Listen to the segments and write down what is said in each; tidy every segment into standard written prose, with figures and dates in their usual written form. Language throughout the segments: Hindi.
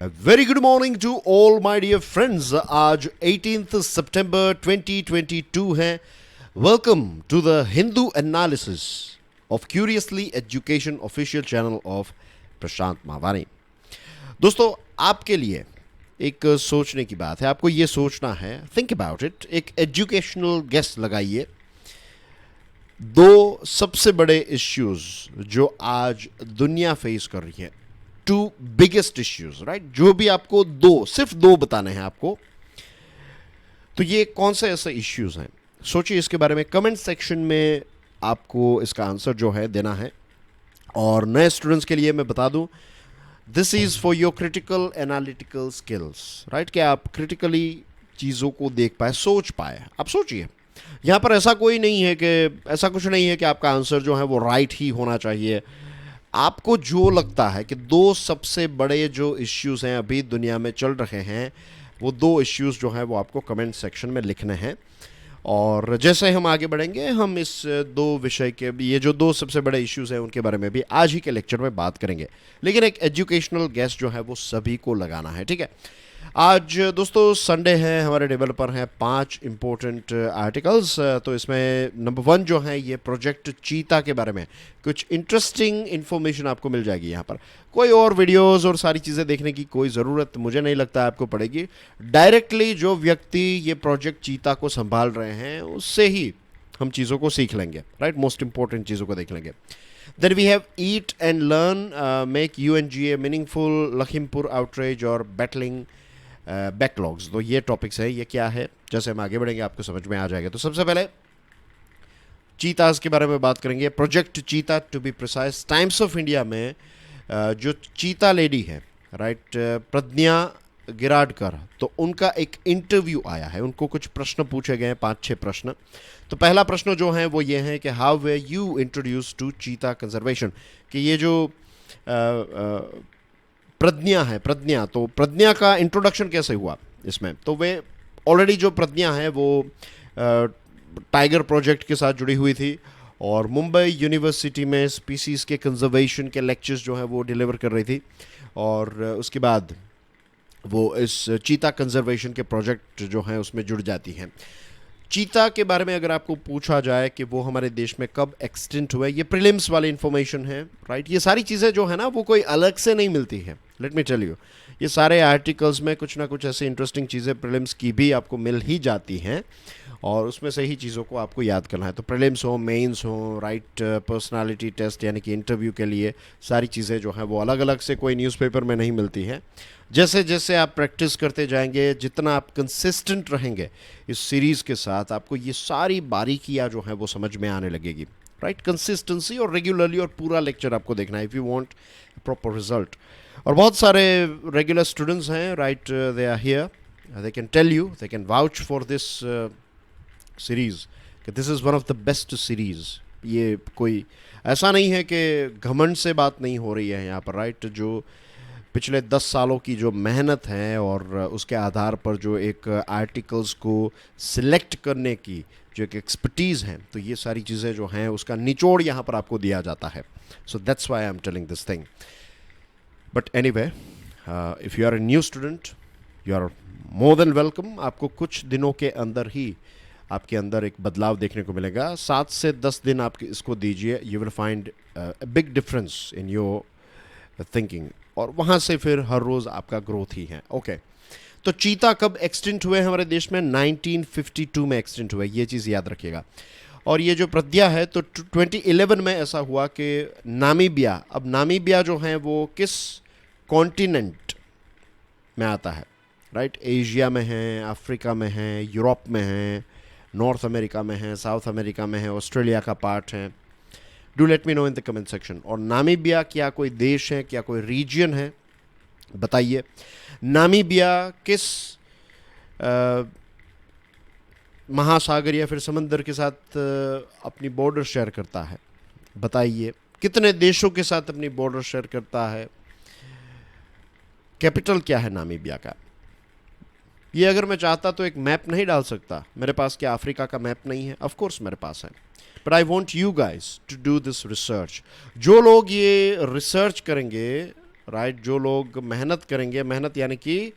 A very good morning to all my dear friends. आज 18th September 2022 है. Welcome to the Hindu analysis of Curiously Education official channel of प्रशांत मावानी. दोस्तों, आपके लिए एक सोचने की बात है. आपको ये सोचना है, थिंक अबाउट इट. एक एजुकेशनल गेस लगाइए. दो सबसे बड़े इश्यूज जो आज दुनिया फेस कर रही है, टू बिगेस्ट इश्यूज, राइट, जो भी आपको सिर्फ दो बताने हैं आपको, तो ये कौन से ऐसे इश्यूज हैं? सोचिए इसके बारे में. कमेंट सेक्शन में आपको इसका आंसर जो है देना है. और नए स्टूडेंट्स के लिए मैं बता दूं, this is for your critical analytical skills, right, कि आप क्रिटिकली चीज़ों को देख पाए, सोच पाए. आप सोचिए, यहाँ पर ऐसा कुछ नहीं है कि आपका आंसर जो है वो राइट ही होना चाहिए. आपको जो लगता है कि दो सबसे बड़े जो इश्यूज हैं अभी दुनिया में चल रहे हैं, वो दो इश्यूज जो हैं वो आपको कमेंट सेक्शन में लिखने हैं. और जैसे हम आगे बढ़ेंगे, हम इस दो विषय के, ये जो दो सबसे बड़े इश्यूज हैं उनके बारे में भी आज ही के लेक्चर में बात करेंगे. लेकिन एक एजुकेशनल गेस जो है वो सभी को लगाना है, ठीक है. आज दोस्तों संडे है, हमारे डेवलपर हैं 5 इंपॉर्टेंट आर्टिकल्स. तो इसमें नंबर 1 जो है ये प्रोजेक्ट चीता के बारे में कुछ इंटरेस्टिंग इन्फॉर्मेशन आपको मिल जाएगी. यहाँ पर कोई और वीडियोस और सारी चीज़ें देखने की कोई ज़रूरत मुझे नहीं लगता आपको पड़ेगी. डायरेक्टली जो व्यक्ति ये प्रोजेक्ट चीता को संभाल रहे हैं उससे ही हम चीज़ों को सीख लेंगे, राइट. मोस्ट इंपॉर्टेंट चीज़ों को देख लेंगे. Then we have eat and learn, make UNGA meaningful, Lakhimpur outreach और बैटलिंग बैकलॉग्स. तो ये टॉपिक्स है. ये क्या है, जैसे हम आगे बढ़ेंगे आपको समझ में आ जाएगा. तो सबसे पहले चीताज के बारे में बात करेंगे. Project cheetah to be precise. Times of India में जो चीता लेडी है, राइट, प्रज्ञा गिराडकर, तो उनका एक इंटरव्यू आया है. उनको कुछ प्रश्न पूछे गए हैं, 5-6 प्रश्न. तो पहला प्रश्न जो है वो ये है कि how way you introduce to cheetah conservation, कि ये जो प्रज्ञा, तो प्रज्ञा का इंट्रोडक्शन कैसे हुआ इसमें. तो वे ऑलरेडी जो प्रज्ञा है वो टाइगर प्रोजेक्ट के साथ जुड़ी हुई थी और मुंबई यूनिवर्सिटी में स्पीसीज़ के कंजर्वेशन के लेक्चर्स जो है वो डिलीवर कर रही थी. और उसके बाद वो इस चीता कंजर्वेशन के प्रोजेक्ट जो हैं उसमें जुड़ जाती हैं. चीता के बारे में अगर आपको पूछा जाए कि वो हमारे देश में कब एक्सटिंक्ट हुए, ये प्रीलिम्स वाली इन्फॉर्मेशन है, राइट. ये सारी चीज़ें जो है ना वो कोई अलग से नहीं मिलती है. लेट मी टेल यू, ये सारे आर्टिकल्स में कुछ ना कुछ ऐसी इंटरेस्टिंग चीज़ें प्रीलिम्स की भी आपको मिल ही जाती हैं और उसमें से ही चीज़ों को आपको याद करना है. तो प्रीलिम्स हो, मेंस हो, राइट, पर्सनालिटी टेस्ट यानी कि इंटरव्यू के लिए सारी चीज़ें जो हैं वो अलग अलग से कोई न्यूज़पेपर में नहीं मिलती हैं. जैसे जैसे आप प्रैक्टिस करते जाएंगे, जितना आप कंसिस्टेंट रहेंगे इस सीरीज़ के साथ, आपको ये सारी बारीकियाँ जो हैं वो समझ में आने लगेगी, राइट. कंसिस्टेंसी और रेगुलरली और पूरा लेक्चर आपको देखना है if you want proper result. और बहुत सारे रेगुलर स्टूडेंट्स हैं, right, they are here, they can tell you, they can vouch for this series कि this is one of the best series. ये कोई ऐसा नहीं है कि घमंड से बात नहीं हो रही है यहाँ पर, राइट. जो पिछले 10 सालों की जो मेहनत है और उसके आधार पर जो एक आर्टिकल्स को सिलेक्ट करने की जो एक एक्सपर्टीज़ है, तो ये सारी चीज़ें जो हैं उसका निचोड़ यहाँ पर आपको दिया जाता है. So that's why I am telling this thing. But anyway, if you are a new student, you are more than welcome. आपको कुछ दिनों के अंदर ही आपके अंदर एक बदलाव देखने को मिलेगा. 7 से 10 दिन आप इसको दीजिए, you will find a big difference in your thinking. और वहाँ से फिर हर रोज़ आपका ग्रोथ ही है. ओके. तो चीता कब एक्सटिंक्ट हुए हमारे देश में? 1952 में एक्सटिंक्ट हुए, ये चीज़ याद रखिएगा. और ये जो प्रज्ञा है, तो 2011 में ऐसा हुआ कि नामीबिया, अब नामीबिया जो है वो किस कॉन्टिनेंट में आता है, राइट. एशिया में है, अफ्रीका में है, यूरोप में है, नॉर्थ अमेरिका में है, साउथ अमेरिका में है, ऑस्ट्रेलिया का पार्ट है. Do let me know in the comment section. और नामीबिया क्या कोई देश है, क्या कोई रीजन है, बताइए. नामीबिया किस महासागर या फिर समंदर के साथ अपनी बॉर्डर शेयर करता है, बताइए. कितने देशों के साथ अपनी बॉर्डर शेयर करता है. कैपिटल क्या है नामीबिया का. ये अगर मैं चाहता तो एक मैप नहीं डाल सकता. मेरे पास क्या अफ्रीका का मैप नहीं है? ऑफ कोर्स मेरे पास है. But I want you guys to do this research. जो लोग ये रिसर्च करेंगे, राइट, जो लोग मेहनत करेंगे, मेहनत यानी कि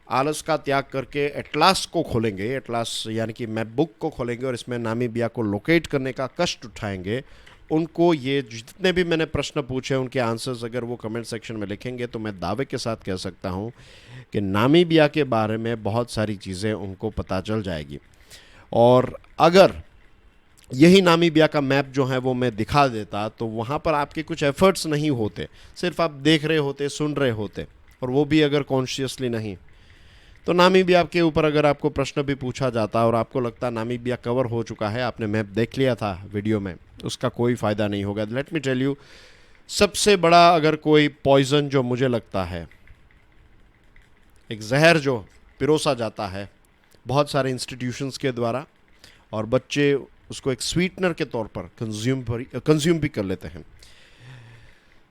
आलस का त्याग करके एटलास को खोलेंगे, एटलास यानी कि मैप बुक को खोलेंगे और इसमें नामीबिया को लोकेट करने का कष्ट उठाएंगे, उनको ये जितने भी मैंने प्रश्न पूछे उनके आंसर्स अगर वो कमेंट सेक्शन में लिखेंगे तो मैं दावे के साथ कह सकता हूँ कि नामीबिया के बारे में बहुत सारी चीज़ें उनको पता चल जाएगी। और अगर यही नामीबिया का मैप जो है वो मैं दिखा देता तो वहाँ पर आपके कुछ एफर्ट्स नहीं होते, सिर्फ आप देख रहे होते, सुन रहे होते, और वो भी अगर कॉन्शियसली नहीं, तो नामीबिया के ऊपर अगर आपको प्रश्न भी पूछा जाता और आपको लगता नामीबिया कवर हो चुका है, आपने मैप देख लिया था वीडियो में, उसका कोई फ़ायदा नहीं होगा। लेट मी टेल यू, सबसे बड़ा अगर कोई पॉइजन जो मुझे लगता है, एक जहर जो पिरोसा जाता है बहुत सारे इंस्टीट्यूशंस के द्वारा और बच्चे उसको एक स्वीटनर के तौर पर कंज्यूम भी कर लेते हैं,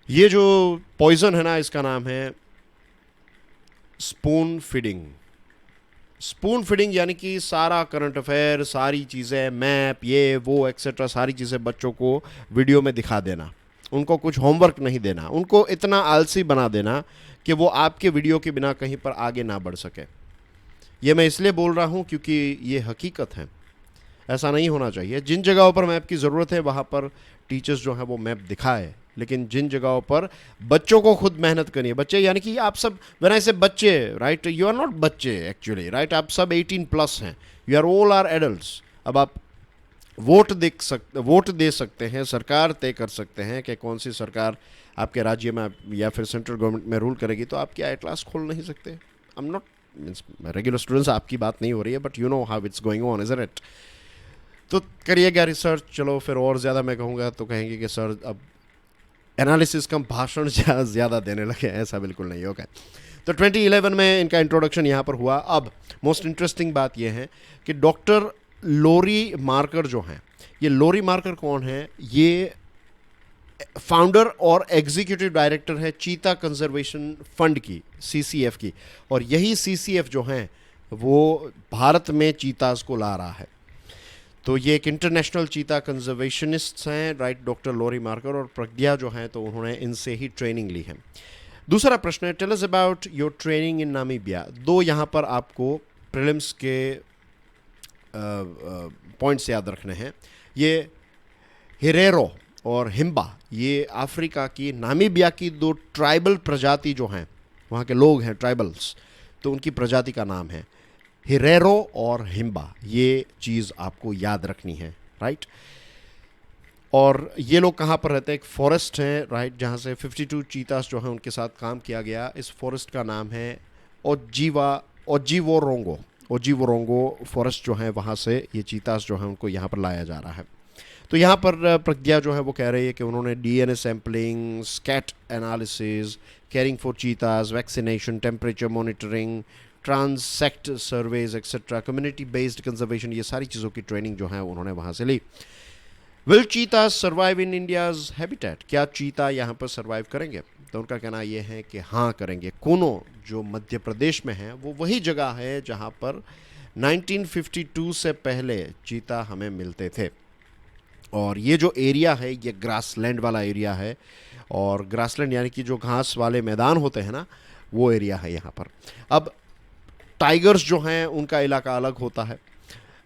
ये जो पॉइजन है ना, इसका नाम है स्पून फीडिंग। स्पून फीडिंग यानी कि सारा करंट अफेयर, सारी चीज़ें, मैप, ये वो एक्सेट्रा, सारी चीज़ें बच्चों को वीडियो में दिखा देना, उनको कुछ होमवर्क नहीं देना, उनको इतना आलसी बना देना कि वो आपके वीडियो के बिना कहीं पर आगे ना बढ़ सके। ये मैं इसलिए बोल रहा हूँ क्योंकि ये हकीकत है, ऐसा नहीं होना चाहिए। जिन जगहों पर मैप की ज़रूरत है वहाँ पर टीचर्स जो हैं वो मैप दिखाए, लेकिन जिन जगहों पर बच्चों को खुद मेहनत करनी है, बच्चे यानी कि आप सब, व्हेन आई से बच्चे, राइट, यू आर नॉट बच्चे एक्चुअली, राइट, आप सब 18+ हैं, you are all are adults. अब आप वोट दे सकते हैं, सरकार तय कर सकते हैं कि कौन सी सरकार आपके राज्य में या फिर सेंट्रल गवर्नमेंट में रूल करेगी, तो आप क्या एटलास खोल नहीं सकते? आई am not means regular students, आपकी बात नहीं हो रही है, but you know how it's going on, is it? तो करिएगा रिसर्च। चलो फिर और ज़्यादा मैं कहूँगा तो कहेंगे कि सर अब एनालिसिस कम भाषण ज़्यादा देने लगे, ऐसा बिल्कुल नहीं होगा। तो 2011 में इनका इंट्रोडक्शन यहाँ पर हुआ। अब मोस्ट इंटरेस्टिंग बात यह है कि डॉक्टर लोरी मार्कर जो हैं, ये लोरी मार्कर कौन है? ये फाउंडर और एग्जीक्यूटिव डायरेक्टर है चीता कंजर्वेशन फंड की, CCF की, और यही CCF जो हैं वो भारत में चीताज को ला रहा है। तो ये एक इंटरनेशनल चीता कंजर्वेशनिस्ट हैं, राइट, डॉक्टर लोरी मार्कर और प्रज्ञा जो हैं, तो उन्होंने इनसे ही ट्रेनिंग ली है। दूसरा प्रश्न है, tell us about your training in Namibia. दो यहाँ पर आपको प्रीलिम्स के पॉइंट्स याद रखने हैं। ये हिरेरो और हिम्बा, ये अफ्रीका की, नामीबिया की दो ट्राइबल प्रजाति जो हैं, वहाँ के लोग हैं ट्राइबल्स, तो उनकी प्रजाति का नाम है हिरेरो और हिम्बा। ये चीज़ आपको याद रखनी है, राइट। और ये लोग कहाँ पर रहते हैं? एक फॉरेस्ट है, राइट, जहाँ से 52 चीतास जो हैं उनके साथ काम किया गया। इस फॉरेस्ट का नाम है ओजीवोरोंगो फॉरेस्ट जो है, वहाँ से ये चीतास जो हैं उनको यहाँ पर लाया जा रहा है। तो यहाँ पर प्रज्ञा जो है वो कह रही है कि उन्होंने DNA sampling, scat analysis, caring for cheetahs, vaccination, temperature monitoring, transect surveys etcetera, community based conservation, ये सारी चीज़ों की ट्रेनिंग जो है उन्होंने वहाँ से ली। विल चीता सर्वाइव इन इंडियाज़ हैबिटेट? क्या चीता यहाँ पर सर्वाइव करेंगे? तो उनका कहना ये है कि हाँ करेंगे। कूनो जो मध्य प्रदेश में है वो वही जगह है जहाँ पर 1952 से पहले चीता हमें मिलते थे, और ये जो एरिया है ये ग्रासलैंड वाला एरिया है, और ग्रासलैंड यानी कि जो घास वाले मैदान होते हैं ना, वो एरिया है यहाँ पर। अब टाइगर्स जो हैं उनका इलाका अलग होता है,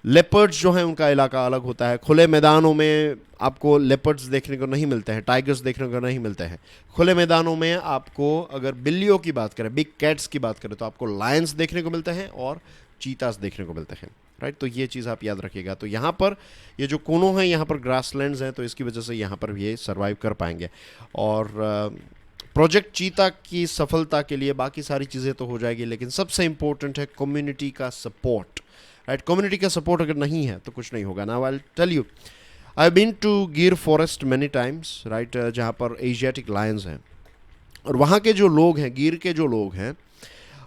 लेपर्ड्स जो हैं उनका इलाका अलग होता है। खुले मैदानों में आपको लेपर्ड्स देखने को नहीं मिलते हैं, टाइगर्स देखने को नहीं मिलते हैं। खुले मैदानों में आपको, अगर बिल्लियों की बात करें, बिग कैट्स की बात करें, तो आपको लायंस देखने को मिलते हैं और चीतास देखने को मिलते हैं, राइट। तो ये चीज़ आप याद रखिएगा। तो यहाँ पर ये जो कोनो हैं, यहाँ पर ग्रासलैंड्स हैं, तो इसकी वजह से यहाँ पर ये सर्वाइव कर पाएंगे। और प्रोजेक्ट चीता की सफलता के लिए बाकी सारी चीज़ें तो हो जाएगी, लेकिन सबसे इंपॉर्टेंट है कम्युनिटी का सपोर्ट, राइट। कम्युनिटी का सपोर्ट अगर नहीं है तो कुछ नहीं होगा। Now I will tell you, I have been to Gir forest many times, right, जहाँ पर एशियाटिक लायंस हैं, और वहाँ के जो लोग हैं, गिर के जो लोग हैं,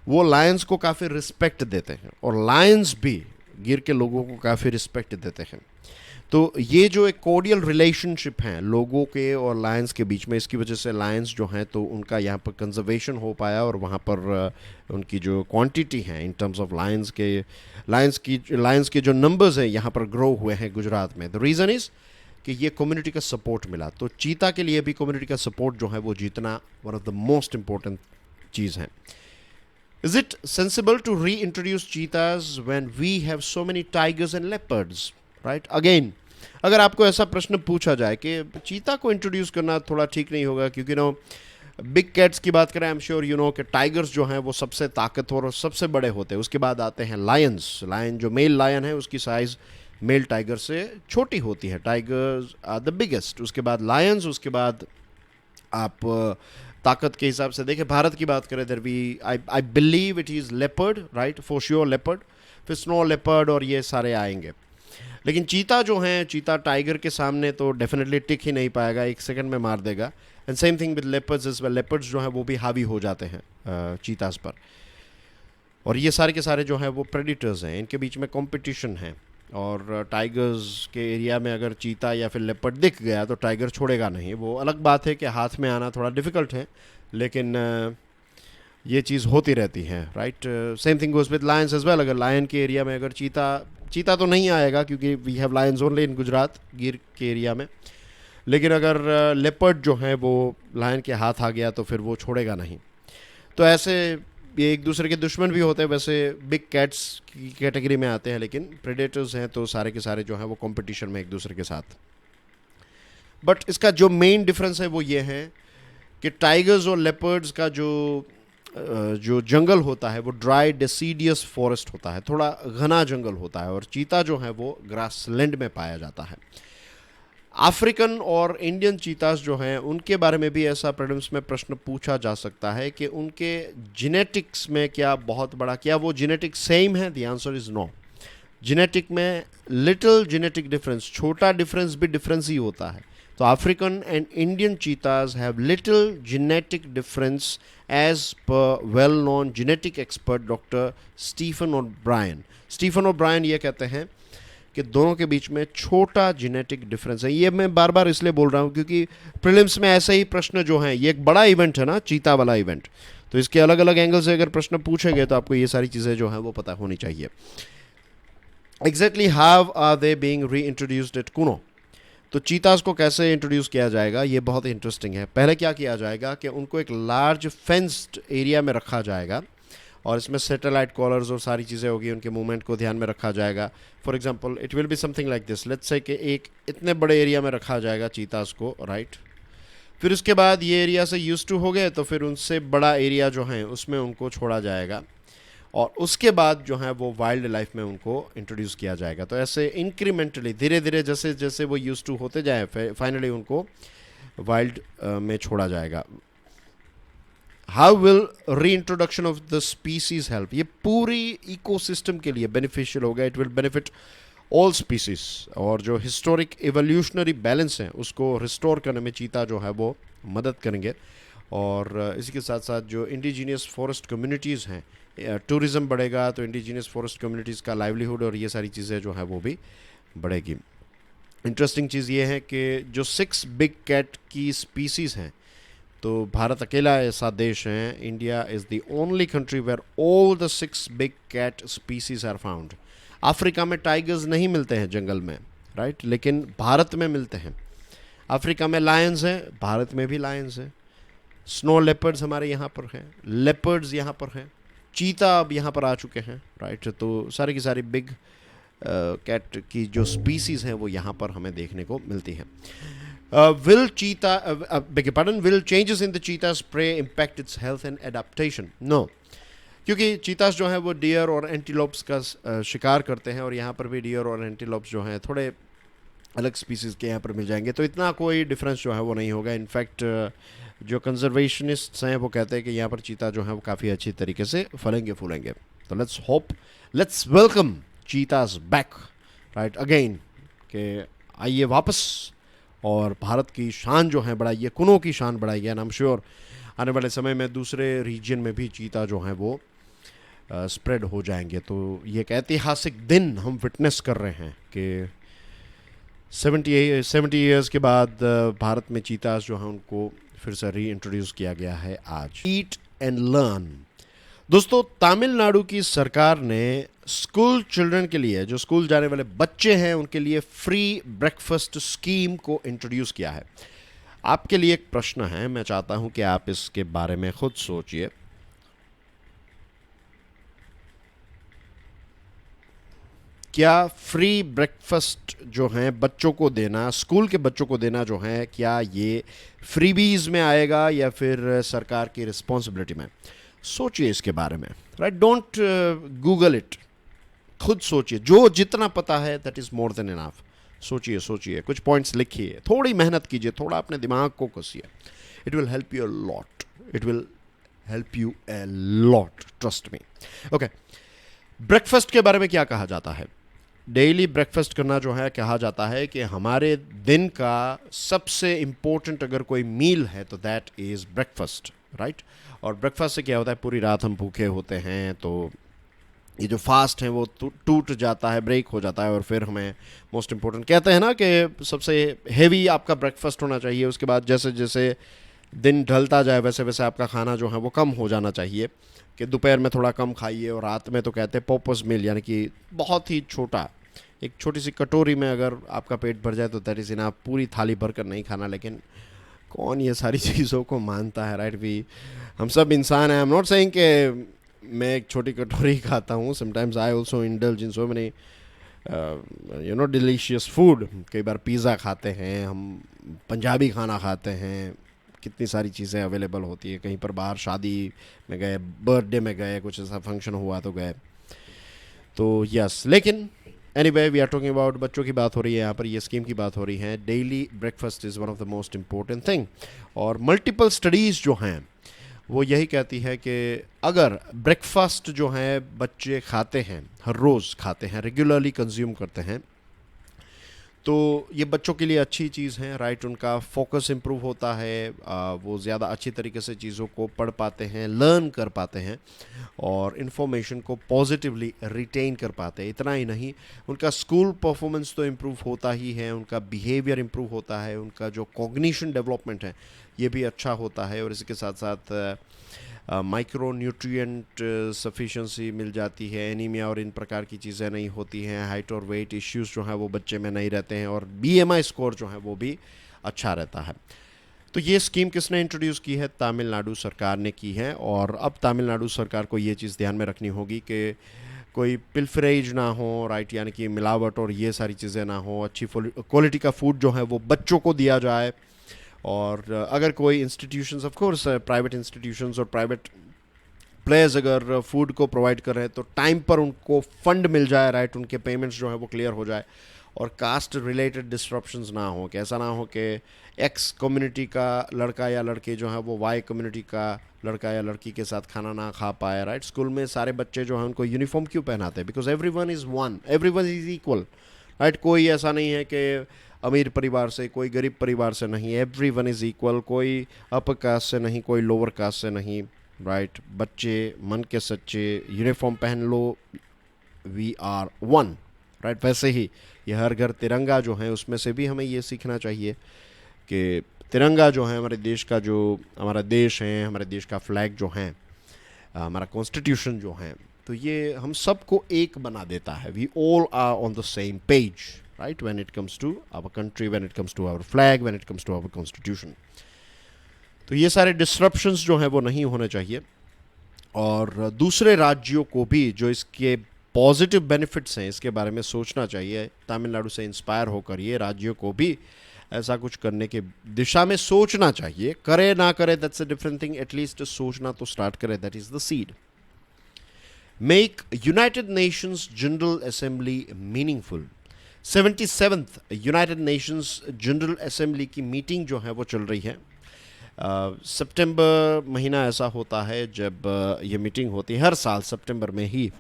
वो लायंस को काफ़ी रिस्पेक्ट देते हैं, और लायंस भी गिर के लोगों को काफ़ी रिस्पेक्ट देते हैं। तो ये जो एक कोर्डियल रिलेशनशिप है लोगों के और लायंस के बीच में, इसकी वजह से लायंस जो हैं तो उनका यहाँ पर कंजर्वेशन हो पाया, और वहाँ पर उनकी जो क्वांटिटी है इन टर्म्स ऑफ लायंस के जो नंबर्स हैं यहाँ पर ग्रो हुए हैं गुजरात में। द रीज़न इज़ कि ये कम्युनिटी का सपोर्ट मिला। तो चीता के लिए भी कम्युनिटी का सपोर्ट जो है वो जीतना one of the most important चीज़ है। Is it sensible to reintroduce cheetahs when we have so many tigers and leopards? Right? Again, अगर आपको ऐसा प्रश्न पूछा जाए कि चीता को इंट्रोड्यूस करना थोड़ा ठीक नहीं होगा, क्योंकि नो बिग कैट्स की बात करें, आई एम श्योर यू नो कि टाइगर्स जो हैं वो सबसे ताकतवर और सबसे बड़े होते हैं। उसके बाद आते हैं लायंस। लायन जो मेल लायन है उसकी साइज़ मेल टाइगर से छोटी होती है। Tigers are the biggest. उसके बाद लायंस, उसके बाद आप ताकत के हिसाब से देखें, भारत की बात करें, there we I believe it is leopard, right, for sure leopard, फिर स्नो लेपर्ड और ये सारे आएंगे। लेकिन चीता जो हैं, चीता टाइगर के सामने तो डेफिनेटली टिक ही नहीं पाएगा, 1 सेकंड में मार देगा। And same thing with leopards is well. Leopards जो हैं वो भी हावी हो जाते हैं चीतास पर। और ये सारे के सारे जो हैं वो प्रेडिटर्स हैं, इनके बीच में कंपटीशन है। और टाइगर्स के एरिया में अगर चीता या फिर लेपर्ड दिख गया तो टाइगर छोड़ेगा नहीं। वो अलग बात है कि हाथ में आना थोड़ा डिफ़िकल्ट है, लेकिन ये चीज़ होती रहती है, right. Same thing goes with lions as well. अगर लायन के एरिया में अगर चीता तो नहीं आएगा, क्योंकि we have lions only in Gujarat, Gir के एरिया में। लेकिन अगर लेपर्ड जो है वो लायन के हाथ आ गया तो फिर वो छोड़ेगा नहीं। तो ऐसे ये एक दूसरे के दुश्मन भी होते हैं। वैसे बिग कैट्स की कैटेगरी में आते हैं, लेकिन प्रेडेटर्स हैं तो सारे के सारे जो हैं वो कंपटीशन में एक दूसरे के साथ। बट इसका जो मेन डिफरेंस है वो ये है कि टाइगर्स और लेपर्ड्स का जो जंगल होता है वो ड्राई डेसीडियस फॉरेस्ट होता है, थोड़ा घना जंगल होता है। और चीता जो है वो ग्रासलैंड में पाया जाता है। अफ्रीकन और इंडियन चीतास जो हैं उनके बारे में भी ऐसा प्रीलिम्स में प्रश्न पूछा जा सकता है कि उनके जेनेटिक्स में क्या बहुत बड़ा, क्या वो जेनेटिक सेम है? The answer is no. Genetic में लिटिल जेनेटिक डिफरेंस, छोटा डिफरेंस भी डिफरेंस ही होता है। तो African and Indian cheetahs have little genetic difference as per well known genetic expert doctor Stephen O'Brien. Stephen O'Brien ये कहते हैं कि दोनों के बीच में छोटा जेनेटिक डिफरेंस है। ये मैं बार बार इसलिए बोल रहा हूँ क्योंकि प्रीलिम्स में ऐसे ही प्रश्न जो हैं, ये एक बड़ा इवेंट है ना, चीता वाला इवेंट, तो इसके अलग अलग एंगल से अगर प्रश्न पूछेंगे तो आपको ये सारी चीज़ें जो हैं वो पता होनी चाहिए। Exactly how are they being reintroduced at Kuno? तो चीतास को कैसे इंट्रोड्यूस किया जाएगा, ये बहुत इंटरेस्टिंग है। पहले क्या किया जाएगा कि उनको एक लार्ज फेंस्ड एरिया में रखा जाएगा और इसमें सैटेलाइट कॉलर्स और सारी चीज़ें होगी, उनके मूवमेंट को ध्यान में रखा जाएगा। For example it will be something like this, let's say कि एक इतने बड़े एरिया में रखा जाएगा चीतास को, राइट। फिर उसके बाद ये एरिया से यूज टू हो गए तो फिर उनसे बड़ा एरिया जो है उसमें उनको छोड़ा जाएगा और उसके बाद जो है वो वाइल्ड लाइफ में उनको इंट्रोड्यूस किया जाएगा। तो ऐसे इंक्रीमेंटली धीरे धीरे जैसे जैसे वो यूज टू होते जाए फाइनली उनको वाइल्ड में छोड़ा जाएगा। हाउ विल री introduction of the species help? ये पूरी इकोसिस्टम के लिए बेनिफिशियल होगा। It will benefit all species और जो हिस्टोरिक एवोल्यूशनरी बैलेंस है उसको रिस्टोर करने में चीता जो है वो मदद करेंगे। और इसी के साथ साथ जो इंडिजीनियस फॉरेस्ट कम्युनिटीज़ हैं, टूरिज़्म बढ़ेगा तो इंडिजीनियस फॉरेस्ट कम्युनिटीज़ का लाइवलीहुड और ये सारी चीज़ें जो है वो भी बढ़ेगी। इंटरेस्टिंग चीज़ ये है कि जो 6 बिग कैट की स्पीसीज़ हैं, तो भारत अकेला ऐसा देश है, India is the only country where all the 6 big cat species are found. Africa में टाइगर्स नहीं मिलते हैं जंगल में, राइट, लेकिन भारत में मिलते हैं। अफ्रीका में लायंस हैं, भारत में भी लायंस हैं। स्नो लेपर्ड्स हमारे यहाँ पर हैं, लेपर्ड्स यहाँ पर हैं, चीता अब यहाँ पर आ चुके हैं, राइट। तो सारी की सारी बिग कैट की जो स्पीसीज़ हैं वो यहाँ पर हमें देखने को मिलती हैं। Will changes in the cheetah's prey impact its health and adaptation? No, क्योंकि चीतास जो है वो डियर और एंटीलोप्स का शिकार करते हैं और यहाँ पर भी डियर और एंटीलोप्स जो हैं थोड़े अलग स्पीसीज़ के यहाँ पर मिल जाएंगे, तो इतना कोई डिफरेंस जो है वो नहीं होगा। इनफैक्ट जो कंजर्वेशनिस्ट्स हैं वो कहते हैं कि यहाँ पर चीता जो है वो काफ़ी अच्छी तरीके से फलेंगे फूलेंगे। तो let's welcome चीतास back, right, again, कि आइए वापस और भारत की शान जो है बढ़ाइए, कुनों की शान बढ़ाइए। एंड आई एम श्योर आने वाले समय में दूसरे रीजन में भी चीता जो हैं वो स्प्रेड हो जाएंगे। तो ये एक ऐतिहासिक दिन हम विटनेस कर रहे हैं कि 70 ईयर्स के बाद भारत में चीतास जो हैं उनको फिर से री इंट्रोड्यूस किया गया है आज। Eat and learn. दोस्तों, तमिलनाडु की सरकार ने स्कूल चिल्ड्रन के लिए, जो स्कूल जाने वाले बच्चे हैं उनके लिए फ्री ब्रेकफास्ट स्कीम को इंट्रोड्यूस किया है। आपके लिए एक प्रश्न है, मैं चाहता हूं कि आप इसके बारे में खुद सोचिए। क्या फ्री ब्रेकफास्ट जो है बच्चों को देना, स्कूल के बच्चों को देना जो है, क्या ये फ्रीबीज में आएगा या फिर सरकार की रिस्पॉन्सिबिलिटी में? सोचिए इसके बारे में, राइट? डोंट गूगल इट, खुद सोचिए। जो जितना पता है that is more than enough. सोचिए सोचिए, कुछ पॉइंट्स लिखिए, थोड़ी मेहनत कीजिए, थोड़ा अपने दिमाग को कसिए। It will help you a lot, it will help you a lot, trust me. Okay, breakfast के बारे में क्या कहा जाता है? डेली ब्रेकफास्ट करना जो है, कहा जाता है कि हमारे दिन का सबसे इंपॉर्टेंट अगर कोई मील है तो दैट इज ब्रेकफास्ट, राइट? और ब्रेकफास्ट से क्या होता है, पूरी रात हम भूखे होते हैं, तो ये जो फास्ट है वो टूट जाता है, ब्रेक हो जाता है, और फिर हमें मोस्ट इम्पोर्टेंट कहते हैं ना कि सबसे हेवी आपका ब्रेकफास्ट होना चाहिए। उसके बाद जैसे जैसे दिन ढलता जाए वैसे वैसे आपका खाना जो है वो कम हो जाना चाहिए, कि दोपहर में थोड़ा कम खाइए, और रात में तो कहते हैं पोपस मील, यानी कि बहुत ही छोटा, एक छोटी सी कटोरी में अगर आपका पेट भर जाए तो दैट इज़ इनफ। पूरी थाली भर कर नहीं खाना, लेकिन कौन ये सारी चीज़ों को मानता है, राइट? भी हम सब इंसान हैं। आई एम नॉट सेइंग कि मैं एक छोटी कटोरी खाता हूँ। Sometimes I also indulge in so many delicious food. कई बार पिज़्ज़ा खाते हैं हम, पंजाबी खाना खाते हैं, कितनी सारी चीज़ें अवेलेबल होती है। कहीं पर बाहर शादी में गए, बर्थडे में गए, कुछ ऐसा फंक्शन हुआ तो गए, तो यस। लेकिन anyway, we are talking about, बच्चों की बात हो रही है यहाँ पर, ये स्कीम की बात हो रही है। Daily breakfast is one of the most important thing, और मल्टीपल स्टडीज़ जो हैं वो यही कहती है कि अगर ब्रेकफास्ट जो है बच्चे खाते हैं, हर रोज़ खाते हैं, रेगुलरली कंज्यूम करते हैं, तो ये बच्चों के लिए अच्छी चीज़ है, राइट? उनका फोकस इम्प्रूव होता है, वो ज़्यादा अच्छी तरीके से चीज़ों को पढ़ पाते हैं, लर्न कर पाते हैं, और इन्फॉर्मेशन को पॉजिटिवली रिटेन कर पाते हैं। इतना ही नहीं, उनका स्कूल परफॉर्मेंस तो इम्प्रूव होता ही है, उनका बिहेवियर इम्प्रूव होता है, उनका जो कॉग्निशन डेवलपमेंट है ये भी अच्छा होता है, और इसके साथ साथ माइक्रो न्यूट्रिएंट सफिशेंसी मिल जाती है, एनीमिया और इन प्रकार की चीज़ें नहीं होती हैं, हाइट और वेट इश्यूज़ जो हैं वो बच्चे में नहीं रहते हैं, और बीएमआई स्कोर जो है वो भी अच्छा रहता है। तो ये स्कीम किसने इंट्रोड्यूस की है? तमिलनाडु सरकार ने की है, और अब तमिलनाडु सरकार को ये चीज़ ध्यान में रखनी होगी कि कोई पिल्फरेज ना हो, राइट? यानी कि मिलावट और ये सारी चीज़ें ना हो, अच्छी क्वालिटी का फूड जो है वो बच्चों को दिया जाए। और अगर कोई institutions, of course private institutions और प्राइवेट प्लेयर्स अगर फूड को प्रोवाइड कर रहे हैं तो टाइम पर उनको फंड मिल जाए, राइट? उनके पेमेंट्स जो है वो क्लियर हो जाए, और कास्ट रिलेटेड डिस्ट्रप्शंस ना हो, कि ऐसा ना हो कि एक्स कम्युनिटी का लड़का या लड़की जो है वो वाई कम्युनिटी का लड़का या लड़की के साथ खाना ना खा पाए, राइट? स्कूल में सारे बच्चे जो हैं उनको यूनिफॉर्म क्यों पहनाते हैं? Because every one is one, every one is equal, right? कोई ऐसा नहीं है कि अमीर परिवार से, कोई गरीब परिवार से नहीं, एवरी वन इज़ इक्वल, कोई अपर कास्ट से नहीं, कोई लोअर कास्ट से नहीं, राइट? बच्चे मन के सच्चे, यूनिफॉर्म पहन लो, वी आर वन, राइट? वैसे ही ये हर घर तिरंगा जो है उसमें से भी हमें ये सीखना चाहिए कि तिरंगा जो है हमारे देश का, जो हमारा देश है, हमारे देश का फ्लैग जो है, हमारा कॉन्स्टिट्यूशन जो है, तो ये हम सबको एक बना देता है। We all are on the same page, right, when it comes to our country, when it comes to our flag, when it comes to our constitution. तो ये सारे डिस्ट्रप्शंस जो हैं वो नहीं होने चाहिए, और दूसरे राज्यों को भी जो इसके पॉजिटिव बेनिफिट्स हैं इसके बारे में सोचना चाहिए। तमिलनाडु से इंस्पायर होकर ये राज्यों को भी ऐसा कुछ करने के दिशा में सोचना चाहिए। करे ना करे that's a different thing, at least सोचना तो स्टार्ट करे, that is the seed. Make United Nations general assembly meaningful. 77th United Nations general assembly की मीटिंग जो है वो चल रही है। सितंबर महीना ऐसा होता है जब ये मीटिंग होती है, हर साल सितंबर में ही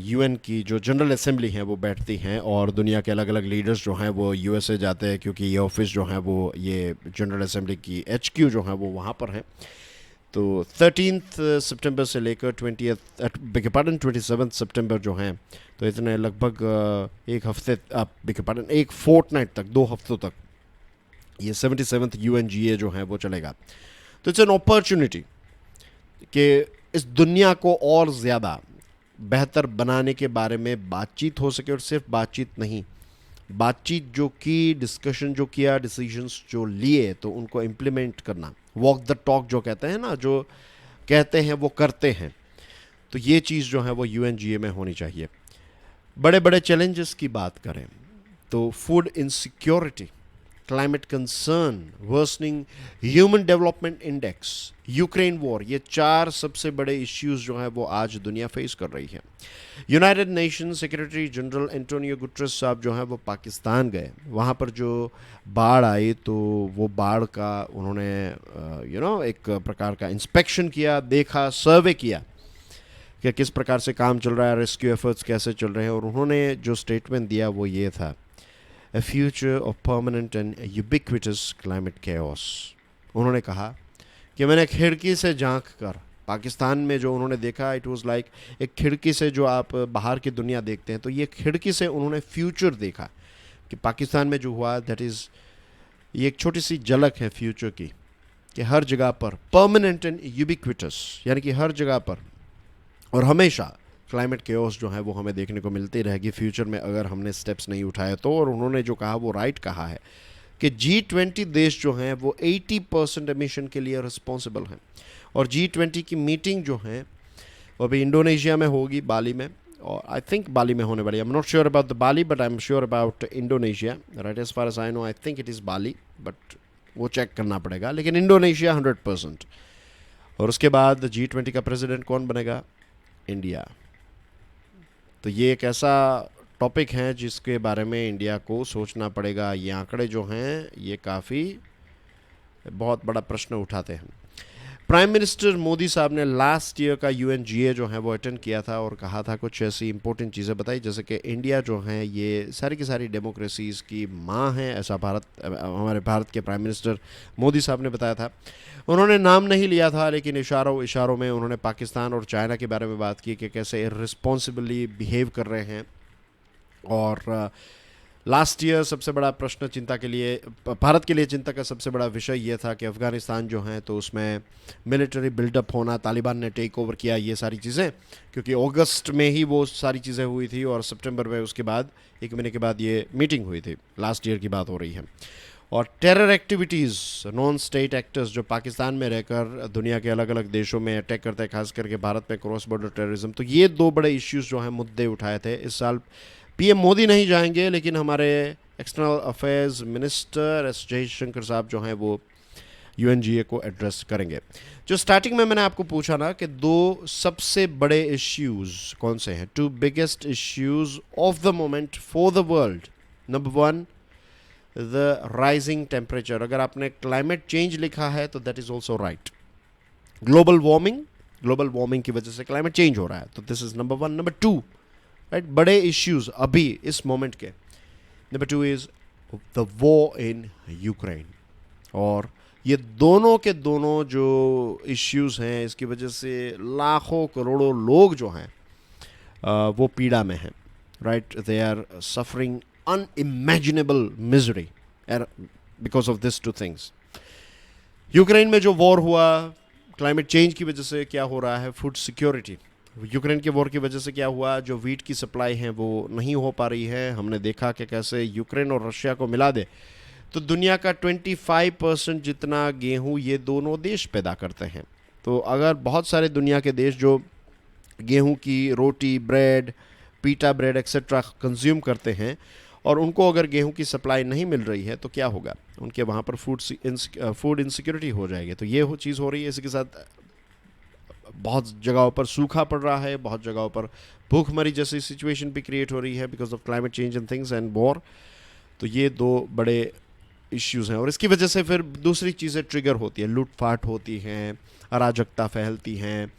यूएन की जो जनरल असेंबली है वो बैठती हैं, और दुनिया के अलग अलग लीडर्स जो हैं वो यूएसए जाते हैं, क्योंकि ये ऑफिस जो है वो, ये जनरल असेंबली की HQ जो है वो वहाँ पर है। तो 13th सितंबर से लेकर 27th सितंबर जो हैं, तो इतने लगभग एक हफ्ते, एक फोर्टनाइट तक, 2 हफ्तों तक ये 77th UNGA जो है वो चलेगा। तो इट्स एन अपॉर्चुनिटी कि इस दुनिया को और ज़्यादा बेहतर बनाने के बारे में बातचीत हो सके, और सिर्फ बातचीत नहीं, बातचीत जो की, डिस्कशन जो किया, डिसीजंस जो लिए, तो उनको इम्प्लीमेंट करना, वॉक द टॉक जो कहते हैं ना, जो कहते हैं वो करते हैं। तो ये चीज़ जो है वो यूएनजीए में होनी चाहिए। बड़े बड़े चैलेंजेस की बात करें तो food insecurity, climate concern, worsening human development index, Ukraine war, ये 4 सबसे बड़े इश्यूज जो हैं वो आज दुनिया फेस कर रही है। United nation secretary general Antonio Guterres साहब जो हैं वो पाकिस्तान गए, वहाँ पर जो बाढ़ आई तो वो बाढ़ का उन्होंने एक प्रकार का इंस्पेक्शन किया, देखा, सर्वे किया कि किस प्रकार से काम चल रहा है, रेस्क्यू एफर्ट्स कैसे चल रहे हैं। और उन्होंने जो स्टेटमेंट दिया वो ये था, A future of permanent and ubiquitous climate chaos। उन्होंने कहा कि मैंने खिड़की से झांक कर पाकिस्तान में जो उन्होंने देखा, इट वाज लाइक एक खिड़की से जो आप बाहर की दुनिया देखते हैं, तो ये खिड़की से उन्होंने फ्यूचर देखा कि पाकिस्तान में जो हुआ, दैट इज़, ये एक छोटी सी झलक है फ्यूचर की, कि हर जगह पर परमानेंट एंड यूबिक्विटस, यानी कि हर जगह पर और हमेशा क्लाइमेट केओस जो है वो हमें देखने को मिलती रहेगी फ्यूचर में, अगर हमने स्टेप्स नहीं उठाए तो। और उन्होंने जो कहा वो राइट कहा है कि G20 देश जो हैं वो 80% एमिशन के लिए रिस्पॉन्सिबल हैं। और G20 की मीटिंग जो है वो अभी इंडोनेशिया में होगी, बाली में, और आई थिंक बाली में होने वाली है। I am not sure about the Bali, but I am sure about Indonesia, right, as far as I know I think it is Bali, but वो चेक करना पड़ेगा, लेकिन इंडोनेशिया 100%। और उसके बाद G20 का प्रेसिडेंट कौन बनेगा? इंडिया। तो ये एक ऐसा टॉपिक है जिसके बारे में इंडिया को सोचना पड़ेगा। ये आंकड़े जो हैं ये काफ़ी बहुत बड़ा प्रश्न उठाते हैं। प्राइम मिनिस्टर मोदी साहब ने लास्ट ईयर का यूएनजीए जो है वो अटेंड किया था और कहा था कुछ ऐसी इंपॉर्टेंट चीज़ें बताई, जैसे कि इंडिया जो है ये सारी की सारी डेमोक्रेसीज़ की माँ है, ऐसा हमारे भारत के प्राइम मिनिस्टर मोदी साहब ने बताया था। उन्होंने नाम नहीं लिया था, लेकिन इशारों में उन्होंने पाकिस्तान और चाइना के बारे में बात की कि कैसे इर्रिस्पॉन्सिबली बिहेव कर रहे हैं। और लास्ट ईयर सबसे बड़ा प्रश्न चिंता के लिए, भारत के लिए चिंता का सबसे बड़ा विषय ये था कि अफ़गानिस्तान जो है तो उसमें मिलिट्री बिल्डअप होना, तालिबान ने टेक ओवर किया, ये सारी चीज़ें, क्योंकि अगस्त में ही वो सारी चीज़ें हुई थी और सितंबर में उसके बाद 1 महीने के बाद ये मीटिंग हुई थी। लास्ट ईयर की बात हो रही है। और terror activities, non state actors जो पाकिस्तान में रहकर दुनिया के अलग अलग देशों में अटैक करते हैं, खास करके भारत में क्रॉस बॉर्डर टेररिज्म, तो ये 2 बड़े इश्यूज़ जो हैं मुद्दे उठाए थे। इस साल पीएम मोदी नहीं जाएंगे, लेकिन हमारे external affairs minister S Jaishankar साहब जो हैं वो यूएनजीए को एड्रेस करेंगे। जो स्टार्टिंग में मैंने आपको पूछा ना कि 2 सबसे बड़े इश्यूज़ कौन से हैं, 2 biggest issues of the moment for the world. Number 1, the rising temperature. अगर आपने क्लाइमेट चेंज लिखा है तो that is also right. Global warming की वजह से क्लाइमेट चेंज हो रहा है, तो this is number 1। Number 2, right, बड़े इश्यूज अभी इस मोमेंट के। Number 2 is the war in Ukraine. और ये दोनों के दोनों जो इश्यूज हैं, इसकी वजह से लाखों करोड़ों लोग जो हैं वो पीड़ा में हैं, right, they are suffering unimaginable misery because of this 2 things. Ukraine में जो वॉर हुआ, क्लाइमेट चेंज की वजह से क्या हो रहा है, फूड सिक्योरिटी। यूक्रेन के वॉर की वजह से क्या हुआ, जो वीट की सप्लाई है वो नहीं हो पा रही है। हमने देखा कि कैसे यूक्रेन और रशिया को मिला दे तो दुनिया का 25% जितना गेहूं ये दोनों देश पैदा करते हैं। तो अगर बहुत सारे दुनिया के देश जो गेहूं की रोटी, bread, pita bread etcetera consume करते हैं और उनको अगर गेहूं की सप्लाई नहीं मिल रही है तो क्या होगा, उनके वहाँ पर फूड इनसिक्योरिटी हो जाएगी। तो ये चीज़ हो रही है। इसी के साथ बहुत जगहों पर सूखा पड़ रहा है, बहुत जगहों पर भूखमरी जैसी सिचुएशन भी क्रिएट हो रही है because of climate change and things and war. तो ये 2 बड़े इश्यूज़ हैं और इसकी वजह से फिर दूसरी चीज़ें ट्रिगर होती हैं, लूटपाट होती हैं, अराजकता फैलती हैं,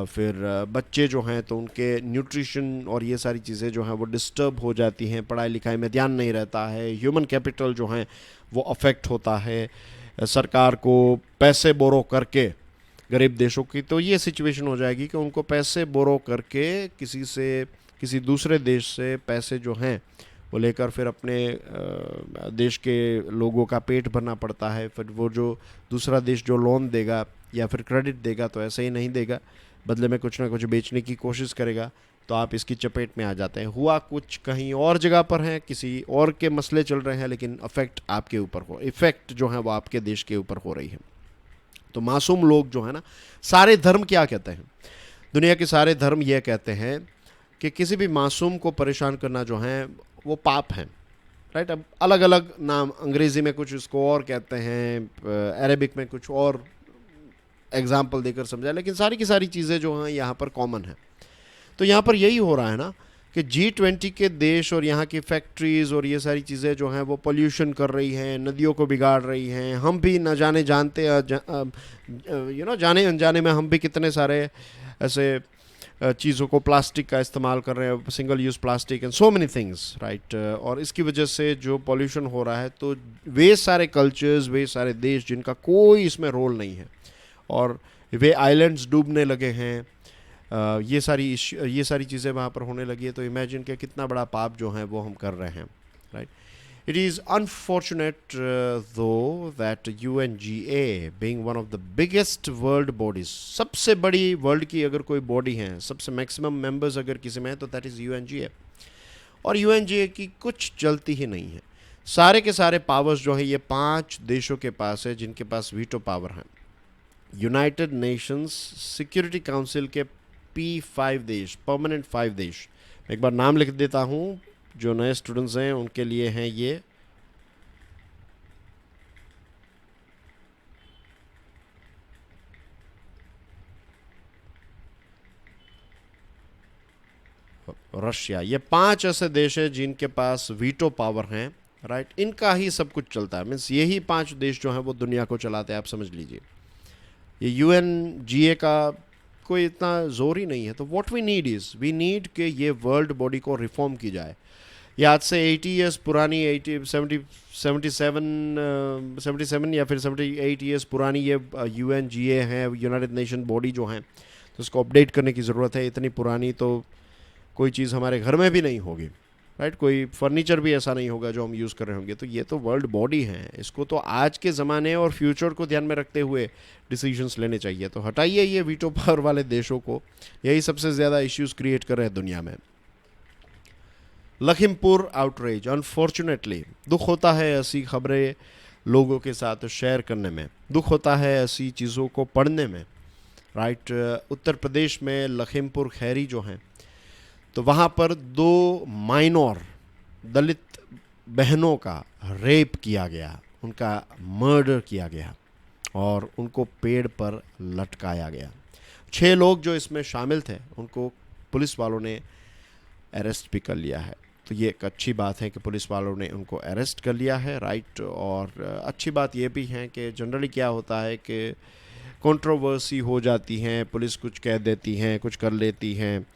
फिर बच्चे जो हैं तो उनके न्यूट्रिशन और ये सारी चीज़ें जो हैं वो डिस्टर्ब हो जाती हैं, पढ़ाई लिखाई में ध्यान नहीं रहता है, ह्यूमन कैपिटल जो हैं वो अफेक्ट होता है, सरकार को पैसे बोरो करके गरीब देशों की, तो ये सिचुएशन हो जाएगी कि उनको पैसे बोरो करके किसी दूसरे देश से पैसे जो हैं वो लेकर फिर अपने देश के लोगों का पेट भरना पड़ता है। फिर वो जो दूसरा देश जो लोन देगा या फिर क्रेडिट देगा तो ऐसे ही नहीं देगा, बदले में कुछ ना कुछ बेचने की कोशिश करेगा, तो आप इसकी चपेट में आ जाते हैं। हुआ कुछ कहीं और जगह पर है, किसी और के मसले चल रहे हैं, लेकिन इफेक्ट जो है वो आपके देश के ऊपर हो रही है। तो मासूम लोग जो है ना, सारे धर्म क्या कहते हैं, दुनिया के सारे धर्म ये कहते हैं कि किसी भी मासूम को परेशान करना जो है वो पाप है, राइट। अब अलग अलग नाम, अंग्रेज़ी में कुछ इसको और कहते हैं, अरेबिक में कुछ और एग्जाम्पल देकर समझा, लेकिन सारी की सारी चीज़ें जो हैं यहाँ पर कॉमन है। तो यहाँ पर यही हो रहा है ना कि G20 के देश और यहाँ की फैक्ट्रीज़ और ये सारी चीज़ें जो हैं वो पोल्यूशन कर रही हैं, नदियों को बिगाड़ रही हैं। हम भी न जाने जानते जाने अनजाने में हम भी कितने सारे ऐसे चीज़ों को, प्लास्टिक का इस्तेमाल कर रहे हैं, single use plastic and so many things, right. और इसकी वजह से जो पोल्यूशन हो रहा है, तो वे सारे कल्चर्स, वे सारे देश जिनका कोई इसमें रोल नहीं है, और वे आइलैंड्स डूबने लगे हैं, ये सारी चीज़ें वहाँ पर होने लगी है। तो इमेजिन के कितना बड़ा पाप जो है वो हम कर रहे हैं, राइट। इट इज़ अनफॉर्चुनेट दो that UNGA being one of the biggest world bodies, सबसे बड़ी वर्ल्ड की अगर कोई बॉडी है, सबसे मैक्सिमम मेंबर्स अगर किसी में है तो दैट इज़ UNGA। और UNGA की कुछ चलती ही नहीं है। सारे के सारे पावर्स जो है ये 5 देशों के पास है, जिनके पास वीटो पावर है। यूनाइटेड नेशंस सिक्योरिटी काउंसिल के P5 देश, परमानेंट 5 देश, एक बार नाम लिख देता हूँ, जो नए स्टूडेंट्स हैं उनके लिए हैं ये। रशिया, ये 5 ऐसे देश हैं जिनके पास वीटो पावर हैं, राइट। इनका ही सब कुछ चलता है, मीन्स यही 5 देश जो हैं वो दुनिया को चलाते हैं, आप समझ लीजिए। ये UNGA का कोई इतना जोर ही नहीं है। तो व्हाट वी नीड कि ये वर्ल्ड बॉडी को रिफॉर्म की जाए। ये आज से 80 ईयर्स पुरानी, 77 या फिर 78 ईयर्स पुरानी ये UNGA है, यूनाइटेड नेशन बॉडी जो है, तो उसको अपडेट करने की ज़रूरत है। इतनी पुरानी तो कोई चीज़ हमारे घर में भी नहीं होगी, राइट। कोई फर्नीचर भी ऐसा नहीं होगा जो हम यूज़ कर रहे होंगे। तो ये तो वर्ल्ड बॉडी है, इसको तो आज के ज़माने और फ्यूचर को ध्यान में रखते हुए डिसीजंस लेने चाहिए। तो हटाइए ये वीटो पावर वाले देशों को, यही सबसे ज़्यादा इश्यूज़ क्रिएट कर रहे हैं दुनिया में। लखीमपुर आउटरीच, अनफॉर्चुनेटली दुख होता है ऐसी खबरें लोगों के साथ शेयर करने में, दुख होता है ऐसी चीज़ों को पढ़ने में, राइट। उत्तर प्रदेश में लखीमपुर खैरी जो हैं, तो वहाँ पर 2 माइनॉर दलित बहनों का रेप किया गया, उनका मर्डर किया गया और उनको पेड़ पर लटकाया गया। 6 लोग जो इसमें शामिल थे उनको पुलिस वालों ने अरेस्ट भी कर लिया है। तो ये एक अच्छी बात है कि पुलिस वालों ने उनको अरेस्ट कर लिया है, राइट। और अच्छी बात ये भी है कि जनरली क्या होता है कि कंट्रोवर्सी हो जाती हैं, पुलिस कुछ कह देती हैं, कुछ कर लेती हैं,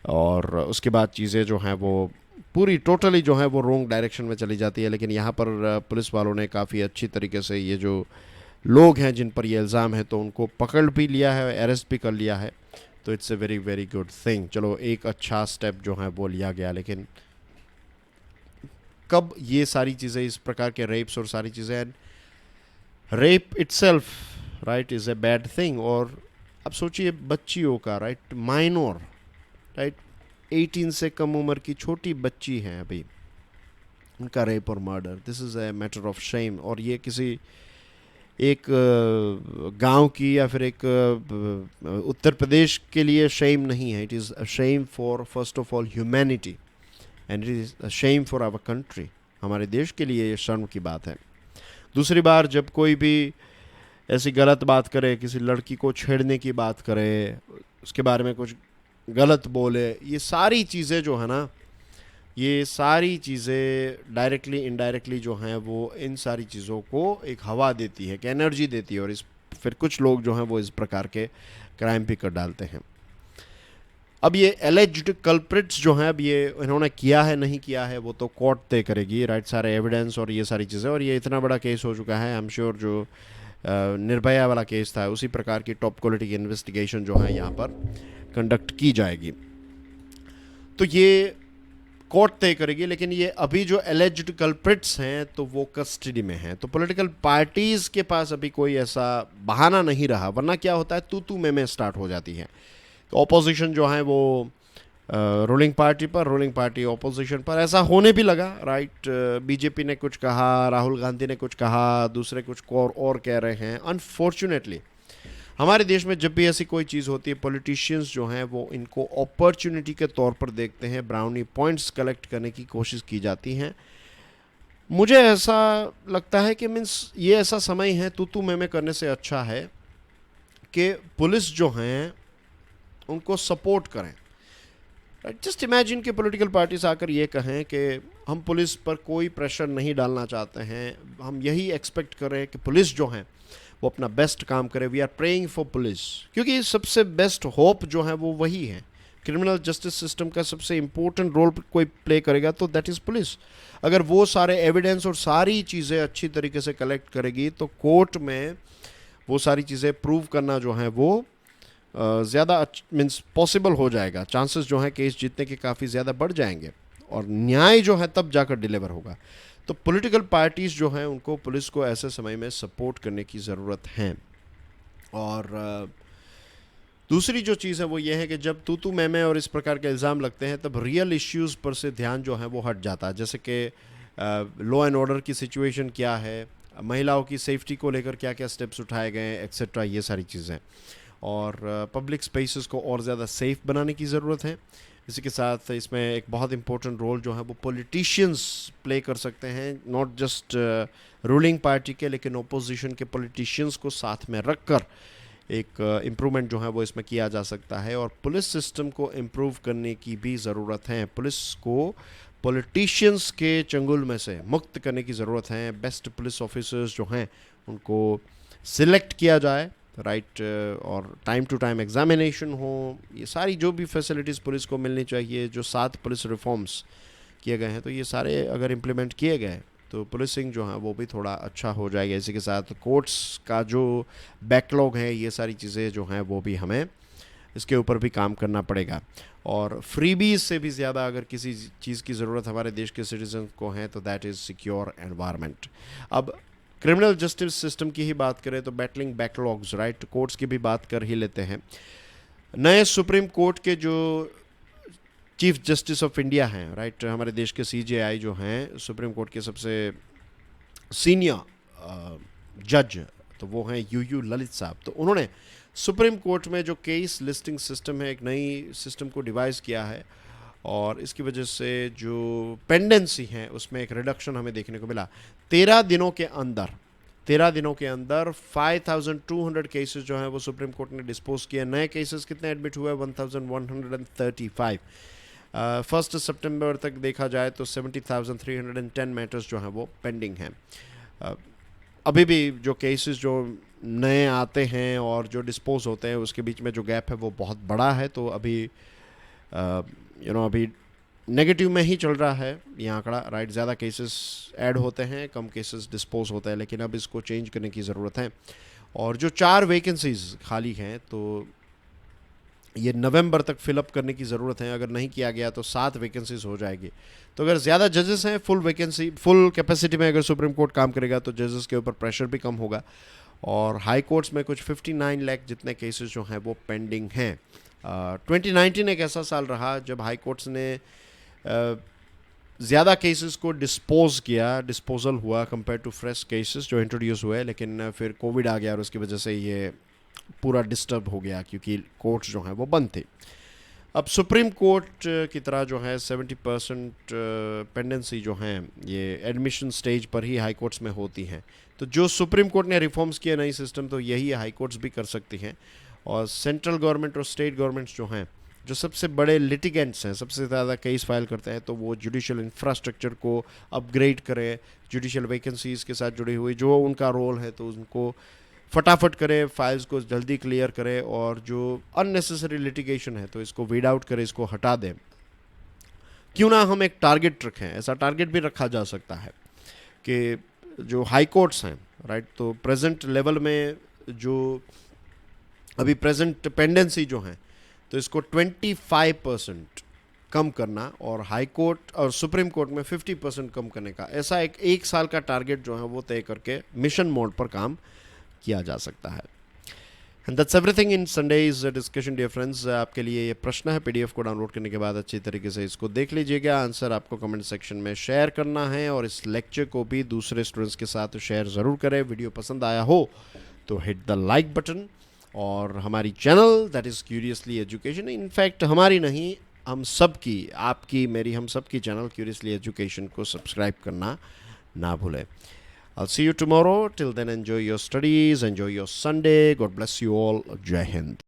और उसके बाद चीज़ें जो हैं वो पूरी टोटली जो है वो रॉन्ग डायरेक्शन में चली जाती है। लेकिन यहाँ पर पुलिस वालों ने काफ़ी अच्छी तरीके से ये जो लोग हैं जिन पर ये इल्ज़ाम है, तो उनको पकड़ भी लिया है, अरेस्ट भी कर लिया है। तो it's a very very good thing. चलो, एक अच्छा स्टेप जो है वो लिया गया। लेकिन कब ये सारी चीज़ें, इस प्रकार के रेप्स और सारी चीज़ें, rape itself, right, is a bad thing. और अब सोचिए बच्चियों का, राइट, माइनॉर, राइट, 18 से कम उम्र की छोटी बच्ची हैं अभी, उनका रेप और murder, this is a matter of shame. और ये किसी एक गांव की या फिर एक उत्तर प्रदेश के लिए शेम नहीं है, it is a shame for first of all humanity and it is a shame for our country. हमारे देश के लिए ये शर्म की बात है। दूसरी बार जब कोई भी ऐसी गलत बात करे, किसी लड़की को छेड़ने की बात करे, उसके बारे में कुछ गलत बोले, ये सारी चीज़ें जो है ना, ये सारी चीज़ें डायरेक्टली इनडायरेक्टली जो हैं वो इन सारी चीज़ों को एक हवा देती है, कि एनर्जी देती है, और फिर कुछ लोग जो हैं वो इस प्रकार के क्राइम भी कर डालते हैं। अब ये एलिज्ड कल्प्रिट्स जो हैं, अब ये इन्होंने किया है नहीं किया है वो तो कोर्ट तय करेगी, राइट, सारे एविडेंस और ये सारी चीज़ें। और ये इतना बड़ा केस हो चुका है, आई एम श्योर जो निर्भया वाला केस था उसी प्रकार की टॉप क्वालिटी की इन्वेस्टिगेशन जो है यहाँ पर कंडक्ट की जाएगी। तो ये कोर्ट तय करेगी, लेकिन ये अभी जो एलिज्ड कल्प्रिट्स हैं तो वो कस्टडी में हैं। तो पॉलिटिकल पार्टीज़ के पास अभी कोई ऐसा बहाना नहीं रहा, वरना क्या होता है, तू में स्टार्ट हो जाती है। तो ऑपोजिशन जो है वो रूलिंग पार्टी पर, रूलिंग पार्टी ऑपोजिशन पर, ऐसा होने भी लगा, राइट। बीजेपी ने कुछ कहा, राहुल गांधी ने कुछ कहा, दूसरे कुछ और कह रहे हैं। अनफॉर्चुनेटली हमारे देश में जब भी ऐसी कोई चीज़ होती है, पॉलिटिशियंस जो हैं वो इनको अपॉर्चुनिटी के तौर पर देखते हैं, ब्राउनी पॉइंट्स कलेक्ट करने की कोशिश की जाती हैं। मुझे ऐसा लगता है कि मीन्स ये ऐसा समय है तू मैं करने से अच्छा है कि पुलिस जो हैं उनको सपोर्ट करें। जस्ट इमेजिन कि पॉलिटिकल पार्टीज आकर ये कहें कि हम पुलिस पर कोई प्रेशर नहीं डालना चाहते हैं, हम यही एक्सपेक्ट करें कि पुलिस जो हैं वो अपना बेस्ट काम करे, we are praying for police, क्योंकि सबसे बेस्ट होप जो है वो वही है। क्रिमिनल जस्टिस सिस्टम का सबसे इंपॉर्टेंट रोल कोई प्ले करेगा तो दैट इज़ पुलिस। अगर वो सारे एविडेंस और सारी चीज़ें अच्छी तरीके से कलेक्ट करेगी तो कोर्ट में वो सारी चीज़ें प्रूव करना जो है वो ज़्यादा मीन्स पॉसिबल हो जाएगा। चांसेस जो हैं केस जीतने के काफ़ी ज़्यादा बढ़ जाएंगे और न्याय जो है तब जाकर डिलीवर होगा। तो पॉलिटिकल पार्टीज़ जो हैं उनको पुलिस को ऐसे समय में सपोर्ट करने की ज़रूरत है। और दूसरी जो चीज़ है वो ये है कि जब तू मैं और इस प्रकार के इल्ज़ाम लगते हैं तब रियल इश्यूज़ पर से ध्यान जो है वो हट जाता है, जैसे कि लॉ एंड ऑर्डर की सिचुएशन क्या है, महिलाओं की सेफ्टी को लेकर क्या क्या स्टेप्स उठाए गए हैं, एक्सेट्रा, ये सारी चीज़ें। और पब्लिक स्पेसेस को और ज़्यादा सेफ बनाने की ज़रूरत है। इसी के साथ इसमें एक बहुत इंपॉर्टेंट रोल जो है वो पॉलिटिशियंस प्ले कर सकते हैं, नॉट जस्ट रूलिंग पार्टी के लेकिन ओपोजिशन के पॉलिटिशियंस को साथ में रखकर एक इम्प्रूवमेंट जो है वो इसमें किया जा सकता है। और पुलिस सिस्टम को इम्प्रूव करने की भी ज़रूरत है, पुलिस को पॉलिटिशियंस के चंगुल में से मुक्त करने की ज़रूरत है। बेस्ट पुलिस ऑफिसर्स जो हैं उनको सिलेक्ट किया जाए, राइट, और टाइम टू टाइम एग्जामिनेशन हो, ये सारी जो भी फैसिलिटीज़ पुलिस को मिलनी चाहिए, जो 7 पुलिस रिफॉर्म्स किए गए हैं, तो ये सारे अगर इम्प्लीमेंट किए गए तो पुलिसिंग जो है वो भी थोड़ा अच्छा हो जाएगा। इसी के साथ कोर्ट्स का जो बैकलॉग है, ये सारी चीज़ें जो हैं वो भी हमें इसके ऊपर भी काम करना पड़ेगा। और फ्रीबीज से भी ज़्यादा अगर किसी चीज़ की ज़रूरत हमारे देश के सिटीजन को है तो दैट इज़ सिक्योर एनवायरनमेंट। अब क्रिमिनल जस्टिस सिस्टम की ही बात करें तो बैटलिंग बैकलॉग्स, राइट, कोर्ट्स की भी बात कर ही लेते हैं। नए सुप्रीम कोर्ट के जो चीफ जस्टिस ऑफ इंडिया हैं, राइट, हमारे देश के CJI जो हैं, सुप्रीम कोर्ट के सबसे सीनियर जज, तो वो हैं UU ललित साहब। तो उन्होंने सुप्रीम कोर्ट में जो केस लिस्टिंग सिस्टम है, एक नई सिस्टम को डिवाइस किया है और इसकी वजह से जो पेंडेंसी है उसमें एक रिडक्शन हमें देखने को मिला। 13 दिनों के अंदर 5200 केसेस जो हैं वो सुप्रीम कोर्ट ने डिस्पोज किए। नए केसेस कितने एडमिट हुए? 1135। 1 सितंबर तक देखा जाए तो 70,310 मैटर्स जो हैं वो पेंडिंग हैं। अभी भी जो केसेस जो नए आते हैं और जो डिस्पोज होते हैं उसके बीच में जो गैप है वो बहुत बड़ा है। तो अभी अभी नेगेटिव में ही चल रहा है ये आंकड़ा, राइट। ज़्यादा केसेस ऐड होते हैं, कम केसेस डिस्पोज होते हैं, लेकिन अब इसको चेंज करने की ज़रूरत है। और जो 4 वैकेंसीज खाली हैं तो ये नवंबर तक फिलअप करने की ज़रूरत है। अगर नहीं किया गया तो 7 वैकेंसीज हो जाएगी। तो अगर ज़्यादा जजेस हैं, फुल कैपेसिटी में अगर सुप्रीम कोर्ट काम करेगा तो जजेस के ऊपर प्रेशर भी कम होगा। और हाई कोर्ट्स में कुछ 59 लाख जितने केसेस जो हैं वो पेंडिंग हैं। 2019 एक ऐसा साल रहा जब हाई कोर्ट्स ने ज़्यादा केसेस को डिस्पोजल हुआ कंपेयर टू फ्रेश केसेस जो इंट्रोड्यूस हुए, लेकिन फिर कोविड आ गया और उसकी वजह से ये पूरा डिस्टर्ब हो गया क्योंकि कोर्ट्स जो हैं वो बंद थे। अब सुप्रीम कोर्ट की तरह जो है 70% पेंडेंसी जो हैं ये एडमिशन स्टेज पर ही हाई कोर्ट्स में होती हैं। तो जो सुप्रीम कोर्ट ने रिफॉर्म्स किए नई सिस्टम, तो यही हाई कोर्ट्स भी कर सकती हैं। और सेंट्रल गवर्नमेंट और स्टेट गवर्नमेंट्स जो हैं, जो सबसे बड़े लिटिगेंट्स हैं, सबसे ज़्यादा केस फाइल करते हैं, तो वो जुडिशियल इंफ्रास्ट्रक्चर को अपग्रेड करें, जुडिशियल वैकेंसीज़ के साथ जुड़ी हुई जो उनका रोल है तो उनको फटाफट करें, फाइल्स को जल्दी क्लियर करें, और जो अननेसेसरी लिटिगेशन है तो इसको वीड आउट करें, इसको हटा दें। क्यों ना हम एक टारगेट रखें, ऐसा टारगेट भी रखा जा सकता है कि जो हाई कोर्ट्स हैं, राइट, तो प्रेजेंट लेवल में जो अभी प्रेजेंट पेंडेंसी जो हैं तो इसको 25% कम करना और हाई कोर्ट और सुप्रीम कोर्ट में 50% कम करने का, ऐसा एक साल का टारगेट जो है वो तय करके मिशन मोड पर काम किया जा सकता है। And that's everything in Sunday's discussion dear friends. आपके लिए ये प्रश्न है, पीडीएफ को डाउनलोड करने के बाद अच्छी तरीके से इसको देख लीजिएगा। आंसर आपको कमेंट सेक्शन में शेयर करना है और इस लेक्चर को भी दूसरे स्टूडेंट्स के साथ शेयर ज़रूर करें। वीडियो पसंद आया हो तो हिट द लाइक बटन, और हमारी channel that is curiously education, in fact हमारी नहीं, हम सब की, आपकी, मेरी, हम सब की चैनल क्यूरियसली एजुकेशन को सब्सक्राइब करना ना भूलें। I'll see you tomorrow. Till then, enjoy your studies, enjoy your Sunday. God bless you all. Jai Hind.